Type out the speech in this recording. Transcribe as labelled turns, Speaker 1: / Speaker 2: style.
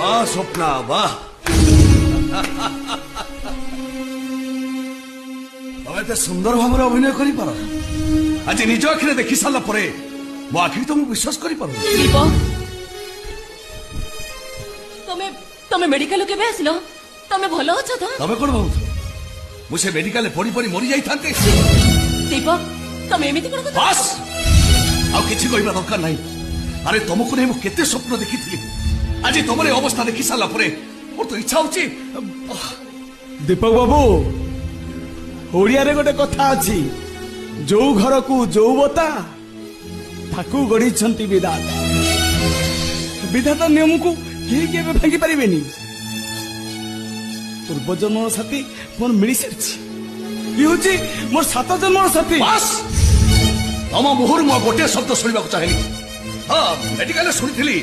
Speaker 1: वाह स्वप्ना वाह तमे एते सुंदर भाव अभिनय कर पार आज निज आखिरे देखी सारा परे मो आखि तुम विश्वास कर पार
Speaker 2: तमे तमे मेडिकल केबे आसिलो तमे भलो अछ तो
Speaker 1: तमे कोन भावु मुझे मेडिकल पड़ी पड़ी मरी जाई थांते
Speaker 2: दीपक तमे एमिति कोन কথা
Speaker 1: बस आ किछि कहबा दरकार नाही अरे तुमको नहीं मु केते स्वप्न देखी आज तुमरे अवस्था देखी सारा परे मोर तो इच्छा होची
Speaker 3: दीपक बाबू ओडिया रे गोटे कथा अछि जो घर को जो बता ताकू गढ़ी छंती विधाता विधाता नियम को केही केबे भांगी परिबेनी पूर्व जन्म साथी मोर मिली सारी ये होची मोर 7 जन्म साथी
Speaker 1: बस तम मुहर मो गोटे शब्द सुनिबा को चाहेनी हाँ मेडिकल सुनिथिली